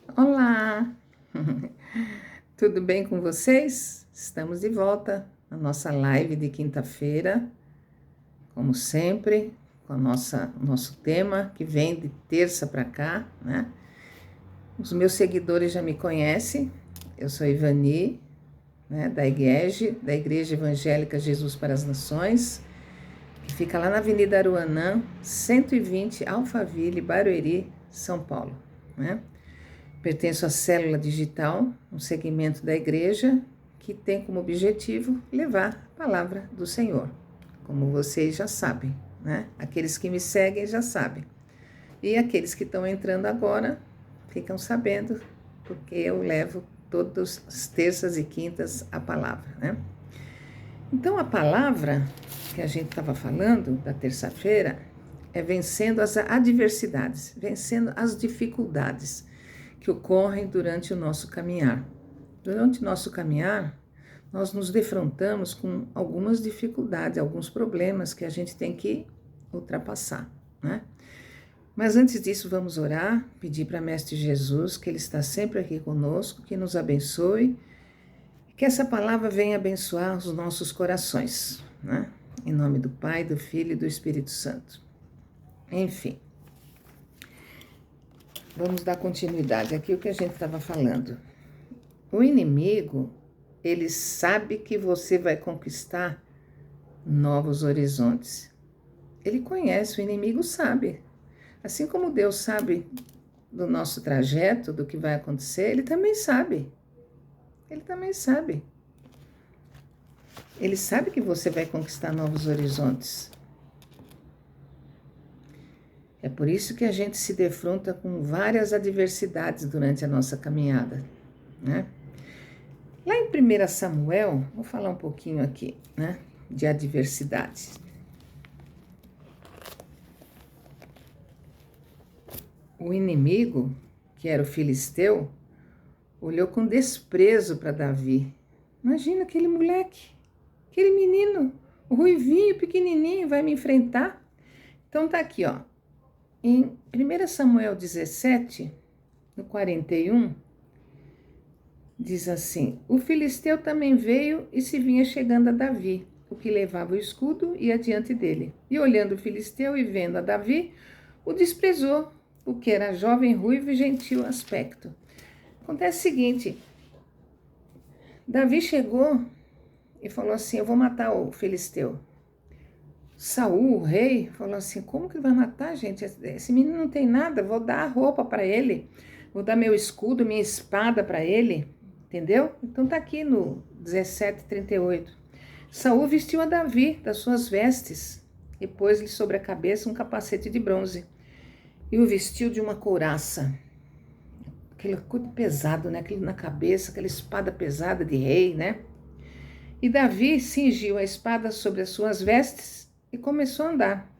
Olá! Tudo bem com vocês? Estamos de volta na nossa live de quinta-feira, como sempre, com nosso tema que vem de terça para cá, né? Os meus seguidores já me conhecem, eu sou Ivani, né, da Igreja Evangélica Jesus para as Nações, que fica lá na Avenida Aruanã, 120, Alphaville, Barueri, São Paulo, né? Pertenço à Célula Digital, um segmento da igreja que tem como objetivo levar a palavra do Senhor, como vocês já sabem, né? Aqueles que me seguem já sabem. E aqueles que estão entrando agora ficam sabendo, porque eu levo todas as terças e quintas a palavra, né? Então, a palavra que a gente estava falando da terça-feira é vencendo as adversidades, vencendo as dificuldades que ocorrem durante o nosso caminhar. Durante o nosso caminhar, nós nos defrontamos com algumas dificuldades, alguns problemas que a gente tem que ultrapassar, né? Mas antes disso, vamos orar, pedir para Mestre Jesus, que Ele está sempre aqui conosco, que nos abençoe, que essa palavra venha abençoar os nossos corações, né? Em nome do Pai, do Filho e do Espírito Santo. Enfim. Vamos dar continuidade aqui ao que a gente estava falando. O inimigo, ele sabe que você vai conquistar novos horizontes. Ele conhece, o inimigo sabe. Assim como Deus sabe do nosso trajeto, do que vai acontecer, ele também sabe. Ele também sabe. Ele sabe que você vai conquistar novos horizontes. É por isso que a gente se defronta com várias adversidades durante a nossa caminhada, né? Lá em 1 Samuel, vou falar um pouquinho aqui, né, de adversidades. O inimigo, que era o filisteu, olhou com desprezo para Davi. Imagina aquele moleque, aquele menino, o ruivinho, pequenininho, vai me enfrentar? Então tá aqui, ó. Em 1 Samuel 17, no 41, diz assim: o filisteu também veio e se vinha chegando a Davi, o que levava o escudo ia diante dele. E olhando o filisteu e vendo a Davi, o desprezou, porque era jovem, ruivo e gentil aspecto. Acontece o seguinte: Davi chegou e falou assim: eu vou matar o filisteu. Saul, o rei, falou assim: como que vai matar, gente? Esse menino não tem nada, vou dar a roupa para ele, vou dar meu escudo, minha espada para ele, entendeu? Então tá aqui no 17:38. Saul vestiu a Davi das suas vestes e pôs-lhe sobre a cabeça um capacete de bronze e o vestiu de uma couraça. Aquele escudo pesado, né? Aquele na cabeça, aquela espada pesada de rei, né? E Davi cingiu a espada sobre as suas vestes e começou a andar.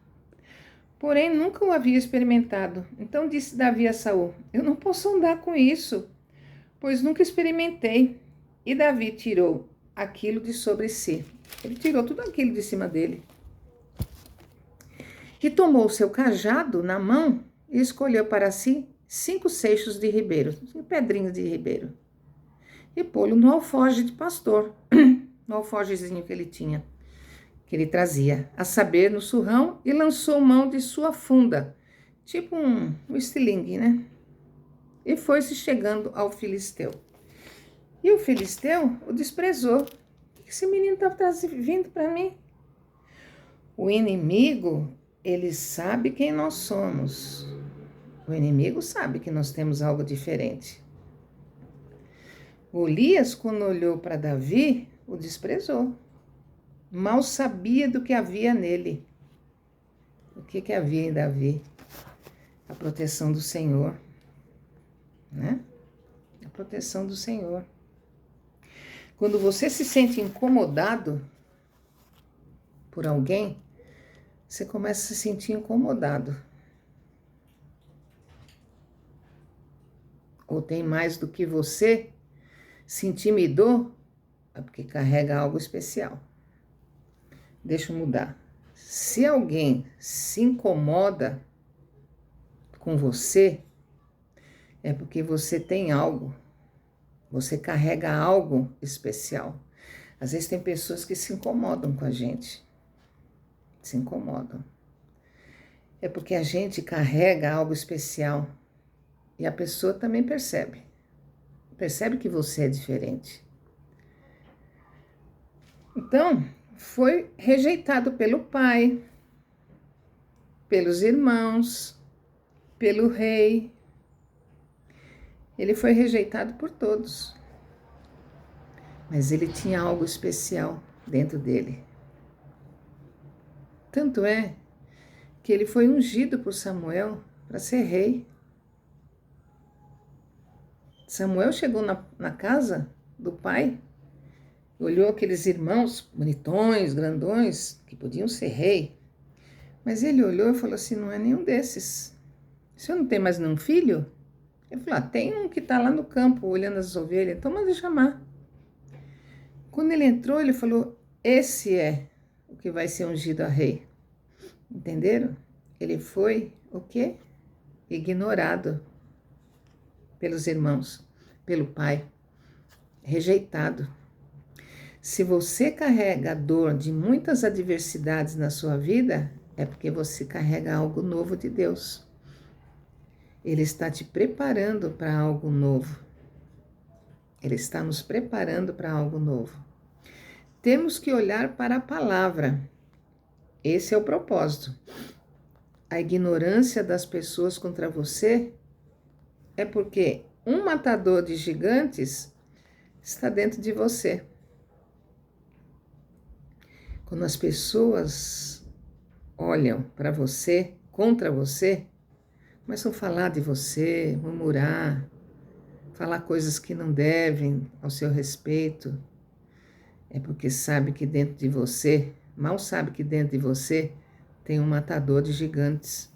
Porém, nunca o havia experimentado. Então disse Davi a Saul: eu não posso andar com isso, pois nunca experimentei. E Davi tirou aquilo de sobre si. Ele tirou tudo aquilo de cima dele. E tomou o seu cajado na mão e escolheu para si 5 seixos de ribeiro, 5 pedrinhas de ribeiro, e pô-lo no alforje de pastor, no alforjezinho que ele tinha, que ele trazia, a saber, no surrão, e lançou mão de sua funda, tipo um estilingue, né? E foi-se chegando ao filisteu. E o filisteu o desprezou. O que esse menino está vindo para mim? O inimigo, ele sabe quem nós somos. O inimigo sabe que nós temos algo diferente. Golias, quando olhou para Davi, o desprezou. Mal sabia do que havia nele. O que havia em Davi? A proteção do Senhor, né? A proteção do Senhor. Quando você se sente incomodado por alguém, você começa a se sentir incomodado. Ou tem mais do que você, se intimidou, é porque carrega algo especial. Deixa eu mudar. Se alguém se incomoda com você, É porque você tem algo, você carrega algo especial. Às vezes tem pessoas que se incomodam com a gente, se incomodam. É porque a gente carrega algo especial e a pessoa também percebe que você é diferente. Então, foi rejeitado pelo pai, pelos irmãos, pelo rei. Ele foi rejeitado por todos. Mas ele tinha algo especial dentro dele. Tanto é que ele foi ungido por Samuel para ser rei. Samuel chegou na casa do pai, olhou aqueles irmãos bonitões, grandões, que podiam ser rei. Mas ele olhou e falou assim, não é nenhum desses. O senhor não tem mais nenhum filho? Ele falou, tem um que está lá no campo olhando as ovelhas, então manda chamar. Quando ele entrou, ele falou, esse é o que vai ser ungido a rei. Entenderam? Ele foi o quê? Ignorado pelos irmãos, pelo pai, rejeitado. Se você carrega a dor de muitas adversidades na sua vida, é porque você carrega algo novo de Deus. Ele está te preparando para algo novo. Ele está nos preparando para algo novo. Temos que olhar para a palavra. Esse é o propósito. A ignorância das pessoas contra você é porque um matador de gigantes está dentro de você. Quando as pessoas olham para você, contra você, começam a falar de você, murmurar, falar coisas que não devem ao seu respeito, é porque sabe que dentro de você, mal sabe que dentro de você tem um matador de gigantes.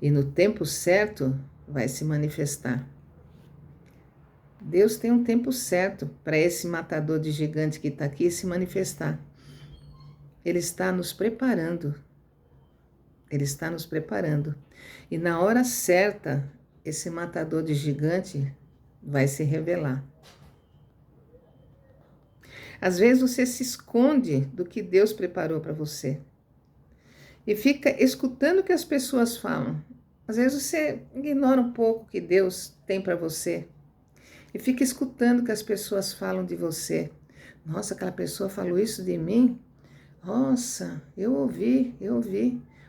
E no tempo certo vai se manifestar. Deus tem um tempo certo para esse matador de gigante que está aqui se manifestar. Ele está nos preparando. Ele está nos preparando. E na hora certa, esse matador de gigante vai se revelar. Às vezes você se esconde do que Deus preparou para você. E fica escutando o que as pessoas falam. Às vezes você ignora um pouco o que Deus tem para você. E fica escutando o que as pessoas falam de você. Nossa, aquela pessoa falou isso de mim? Nossa, eu ouvi.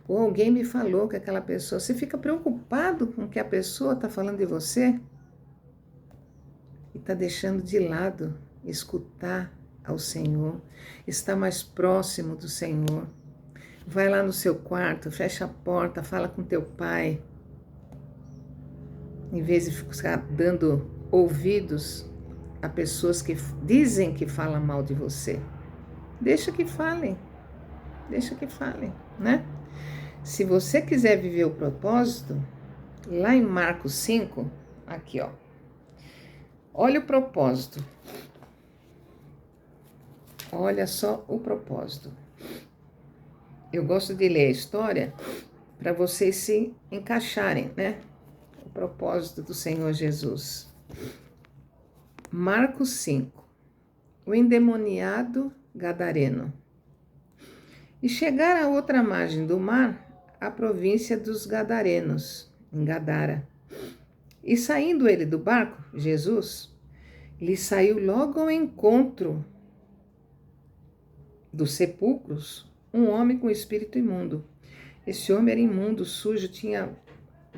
Ou alguém me falou que aquela pessoa... Você fica preocupado com o que a pessoa está falando de você? E está deixando de lado escutar ao Senhor. Estar mais próximo do Senhor. Vai lá no seu quarto, fecha a porta, fala com teu pai. Em vez de ficar dando ouvidos a pessoas que dizem que falam mal de você. Deixa que falem, né? Se você quiser viver o propósito, lá em Marcos 5, aqui ó, olha o propósito. Olha só o propósito. Eu gosto de ler a história para vocês se encaixarem, né? O propósito do Senhor Jesus. Marcos 5. O endemoniado gadareno. E chegar à outra margem do mar, a província dos Gadarenos, em Gadara. E saindo ele do barco, Jesus, lhe saiu logo ao encontro dos sepulcros um homem com espírito imundo. Esse homem era imundo, sujo, tinha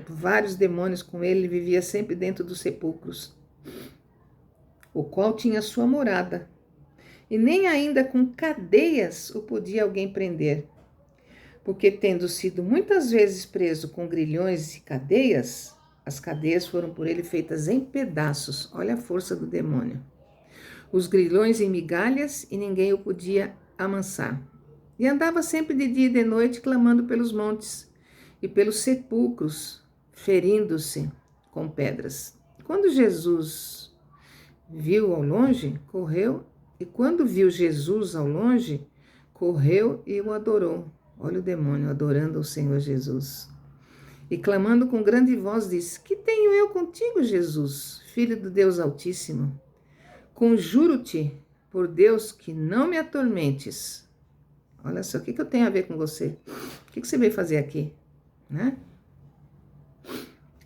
vários demônios com ele, vivia sempre dentro dos sepulcros, o qual tinha sua morada. E nem ainda com cadeias o podia alguém prender, porque tendo sido muitas vezes preso com grilhões e cadeias, as cadeias foram por ele feitas em pedaços. Olha a força do demônio. Os grilhões em migalhas e ninguém o podia amansar. E andava sempre de dia e de noite clamando pelos montes e pelos sepulcros, ferindo-se com pedras. Quando Jesus viu ao longe, correu, e quando viu Jesus ao longe, correu e o adorou. Olha o demônio adorando o Senhor Jesus. E clamando com grande voz disse: Que tenho eu contigo, Jesus, filho do Deus Altíssimo? Conjuro-te por Deus que não me atormentes. Olha só, o que eu tenho a ver com você? O que você veio fazer aqui? Né?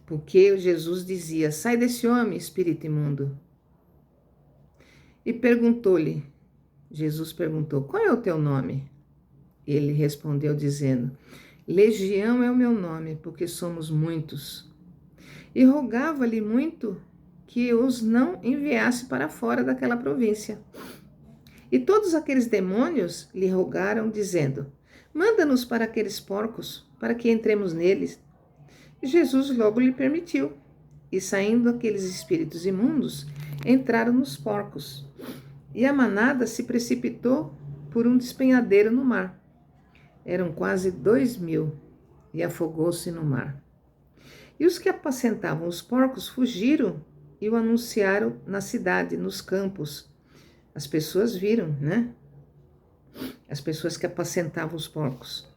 Porque Jesus dizia: Sai desse homem, espírito imundo. E Jesus perguntou: Qual é o teu nome? Ele respondeu dizendo: Legião é o meu nome, porque somos muitos. E rogava-lhe muito que os não enviasse para fora daquela província. E todos aqueles demônios lhe rogaram, dizendo: Manda-nos para aqueles porcos, para que entremos neles. E Jesus logo lhe permitiu. E saindo aqueles espíritos imundos, entraram nos porcos. E a manada se precipitou por um despenhadeiro no mar. Eram quase 2.000, e afogou-se no mar. E os que apacentavam os porcos fugiram e o anunciaram na cidade, nos campos. As pessoas viram, né? As pessoas que apacentavam os porcos.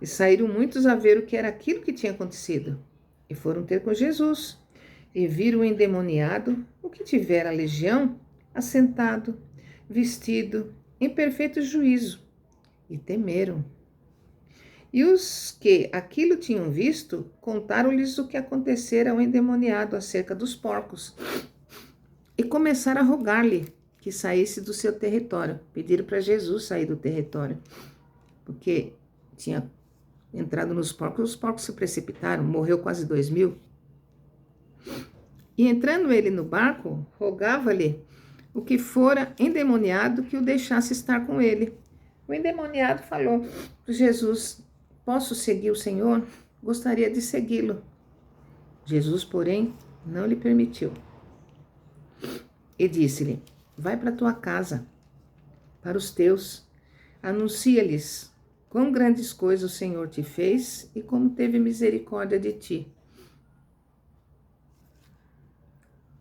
E saíram muitos a ver o que era aquilo que tinha acontecido. E foram ter com Jesus. E viram o endemoniado, o que tivera a legião, assentado, vestido, em perfeito juízo. E temeram. E os que aquilo tinham visto, contaram-lhes o que acontecera ao endemoniado acerca dos porcos. E começaram a rogar-lhe que saísse do seu território. Pediram para Jesus sair do território, porque tinha entrado nos porcos, os porcos se precipitaram, morreu quase 2.000. E entrando ele no barco, rogava-lhe o que fora endemoniado que o deixasse estar com ele. O endemoniado falou para Jesus: Posso seguir o Senhor? Gostaria de segui-lo. Jesus, porém, não lhe permitiu. E disse-lhe: Vai para tua casa, para os teus, anuncia-lhes quão grandes coisas o Senhor te fez e como teve misericórdia de ti.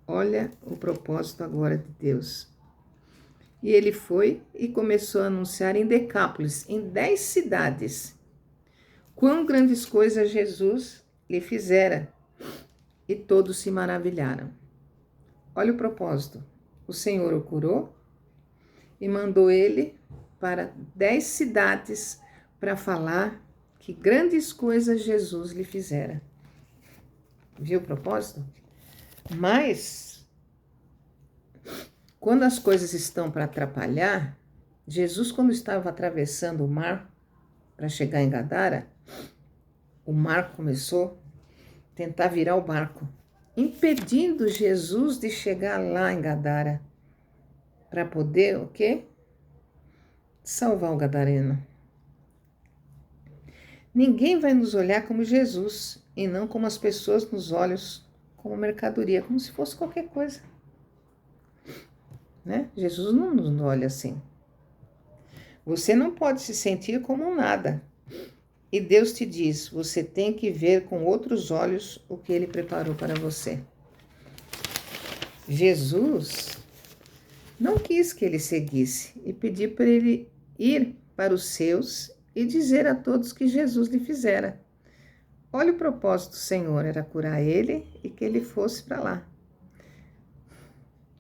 Olha o propósito agora de Deus. E ele foi e começou a anunciar em Decápolis, em 10 cidades, quão grandes coisas Jesus lhe fizera, e todos se maravilharam. Olha o propósito. O Senhor o curou e mandou ele para 10 cidades para falar que grandes coisas Jesus lhe fizera. Viu o propósito? Mas, quando as coisas estão para atrapalhar, Jesus, quando estava atravessando o mar para chegar em Gadara, o mar começou a tentar virar o barco, impedindo Jesus de chegar lá em Gadara, para poder o quê? Salvar o gadareno. Ninguém vai nos olhar como Jesus, e não como as pessoas nos olham, como mercadoria, como se fosse qualquer coisa. Né? Jesus não nos olha assim. Você não pode se sentir como um nada. E Deus te diz, você tem que ver com outros olhos o que Ele preparou para você. Jesus não quis que ele seguisse e pediu para ele ir para os seus e dizer a todos que Jesus lhe fizera. Olha o propósito do Senhor, era curar ele e que ele fosse para lá.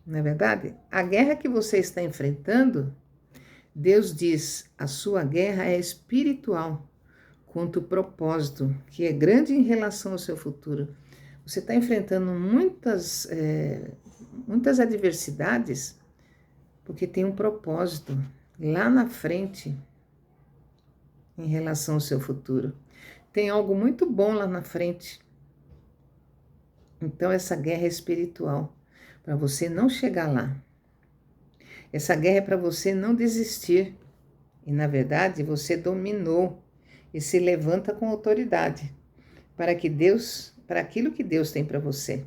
Não é verdade? A guerra que você está enfrentando, Deus diz, a sua guerra é espiritual, quanto o propósito, que é grande em relação ao seu futuro. Você está enfrentando muitas adversidades, porque tem um propósito lá na frente em relação ao seu futuro. Tem algo muito bom lá na frente. Então essa guerra é espiritual, para você não chegar lá. Essa guerra é para você não desistir. E na verdade você dominou e se levanta com autoridade para aquilo que Deus tem para você.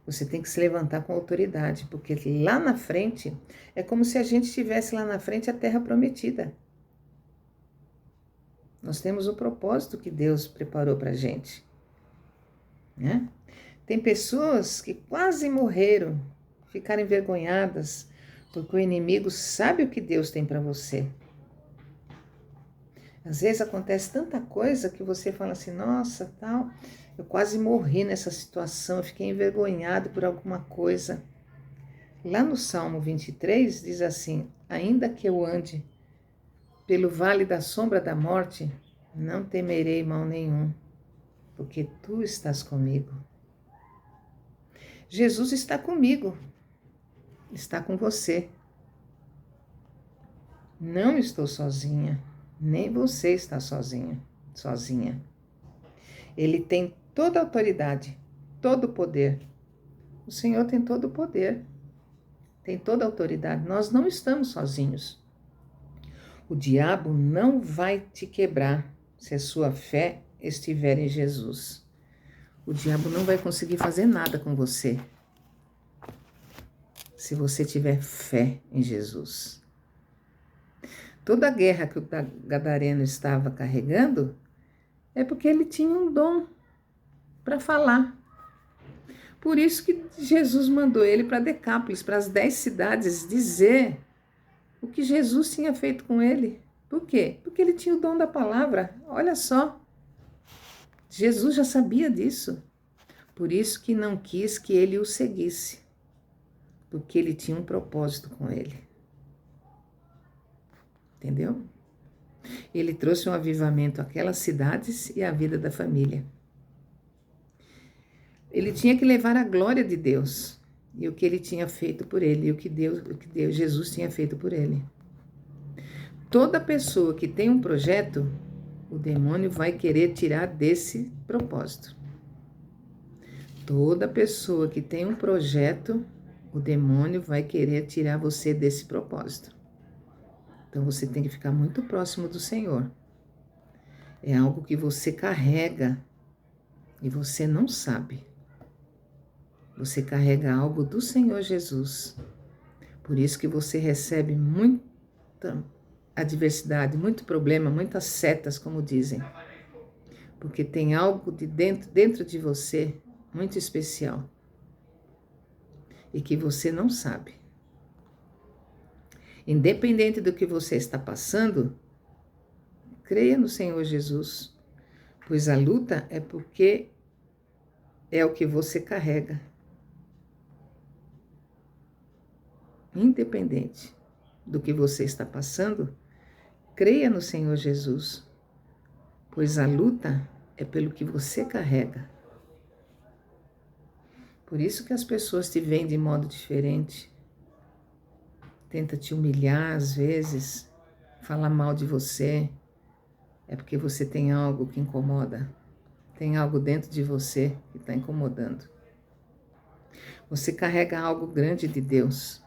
Você tem que se levantar com autoridade, porque lá na frente é como se a gente tivesse lá na frente a terra prometida. Nós temos o propósito que Deus preparou para a gente. Né? Tem pessoas que quase morreram, ficaram envergonhadas, porque o inimigo sabe o que Deus tem para você. Às vezes acontece tanta coisa que você fala assim, nossa, tal, eu quase morri nessa situação, eu fiquei envergonhado por alguma coisa. Lá no Salmo 23 diz assim, ainda que eu ande pelo vale da sombra da morte, não temerei mal nenhum, porque tu estás comigo. Jesus está comigo, está com você. Não estou sozinha, nem você está sozinha. Ele tem toda a autoridade, todo o poder. O Senhor tem todo o poder, tem toda a autoridade. Nós não estamos sozinhos. O diabo não vai te quebrar se a sua fé estiver em Jesus. O diabo não vai conseguir fazer nada com você se você tiver fé em Jesus. Toda a guerra que o gadareno estava carregando é porque ele tinha um dom para falar. Por isso que Jesus mandou ele para Decápolis, para as 10 cidades, dizer o que Jesus tinha feito com ele. Por quê? Porque ele tinha o dom da palavra. Olha só, Jesus já sabia disso. Por isso que não quis que ele o seguisse, porque ele tinha um propósito com ele. Entendeu? Ele trouxe um avivamento àquelas cidades e à vida da família. Ele tinha que levar a glória de Deus e o que ele tinha feito por ele, e o que Jesus tinha feito por ele. Toda pessoa que tem um projeto, o demônio vai querer tirar desse propósito. Toda pessoa que tem um projeto, o demônio vai querer tirar você desse propósito. Então você tem que ficar muito próximo do Senhor. É algo que você carrega e você não sabe. Você carrega algo do Senhor Jesus. Por isso que você recebe muita adversidade, muito problema, muitas setas, como dizem. Porque tem algo dentro de você muito especial e que você não sabe. Independente do que você está passando, creia no Senhor Jesus, pois a luta é porque é o que você carrega. Independente do que você está passando, creia no Senhor Jesus, pois a luta é pelo que você carrega. Por isso que as pessoas te veem de modo diferente, tenta te humilhar às vezes, falar mal de você, é porque você tem algo que incomoda, tem algo dentro de você que está incomodando. Você carrega algo grande de Deus.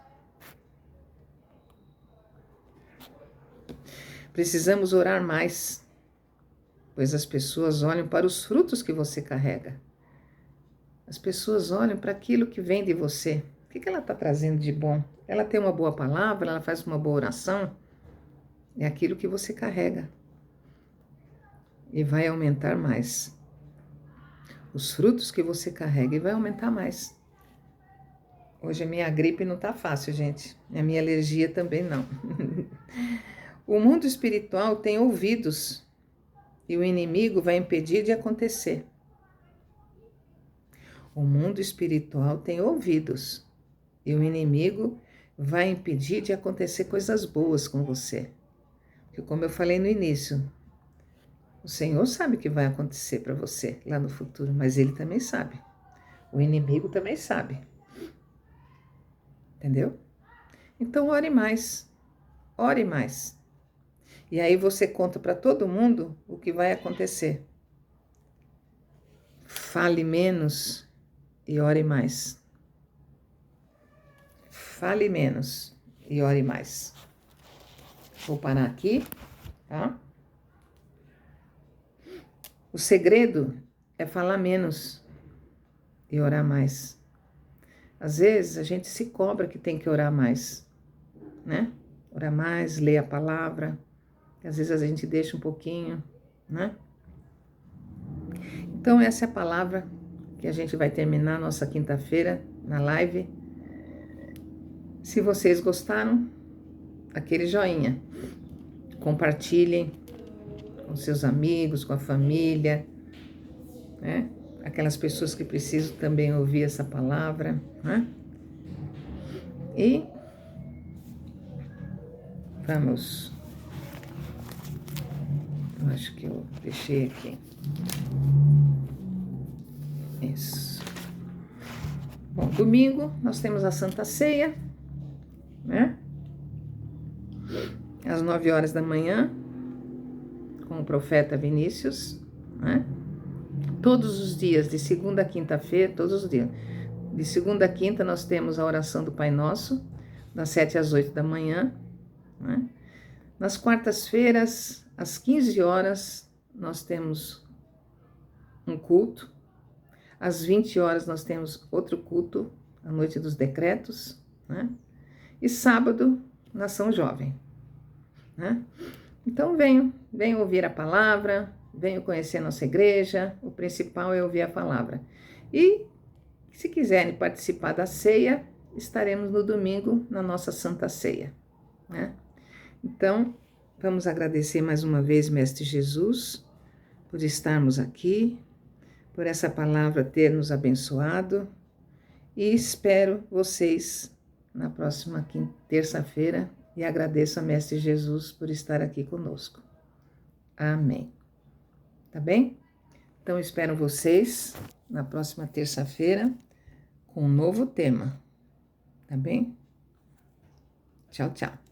Precisamos orar mais, pois as pessoas olham para os frutos que você carrega. As pessoas olham para aquilo que vem de você. O que ela está trazendo de bom? Ela tem uma boa palavra, ela faz uma boa oração? É aquilo que você carrega. E vai aumentar mais. Os frutos que você carrega e vai aumentar mais. Hoje a minha gripe não tá fácil, gente. A minha alergia também não. O mundo espiritual tem ouvidos e o inimigo vai impedir de acontecer. O mundo espiritual tem ouvidos e o inimigo vai impedir de acontecer coisas boas com você. Porque como eu falei no início, o Senhor sabe o que vai acontecer para você lá no futuro, mas Ele também sabe. O inimigo também sabe. Entendeu? Então ore mais. Ore mais. E aí você conta para todo mundo o que vai acontecer. Fale menos e ore mais. Fale menos e ore mais. Vou parar aqui, tá? O segredo é falar menos e orar mais. Às vezes a gente se cobra que tem que orar mais, né? Orar mais, ler a palavra. Às vezes a gente deixa um pouquinho, né? Então essa é a palavra que a gente vai terminar nossa quinta-feira na live. Se vocês gostaram, aquele joinha. Compartilhem, com seus amigos, com a família, né? Aquelas pessoas que precisam também ouvir essa palavra, né? E vamos, eu acho que eu deixei aqui. Isso. Bom, domingo nós temos a Santa Ceia, né? Às 9 horas da manhã, com o profeta Vinícius, né? Todos os dias, de segunda a quinta-feira, todos os dias. De segunda a quinta nós temos a oração do Pai Nosso, das 7 às 8 da manhã, né? Nas quartas-feiras, às 15 horas, nós temos um culto. Às 20 horas nós temos outro culto, a Noite dos Decretos, né? E sábado, Nação Jovem, né? Então venham ouvir a palavra, venham conhecer a nossa igreja, o principal é ouvir a palavra. E se quiserem participar da ceia, estaremos no domingo na nossa Santa Ceia, né? Então, vamos agradecer mais uma vez, Mestre Jesus, por estarmos aqui, por essa palavra ter nos abençoado, e espero vocês na próxima terça-feira e agradeço a Mestre Jesus por estar aqui conosco. Amém. Tá bem? Então, espero vocês na próxima terça-feira com um novo tema. Tá bem? Tchau, tchau.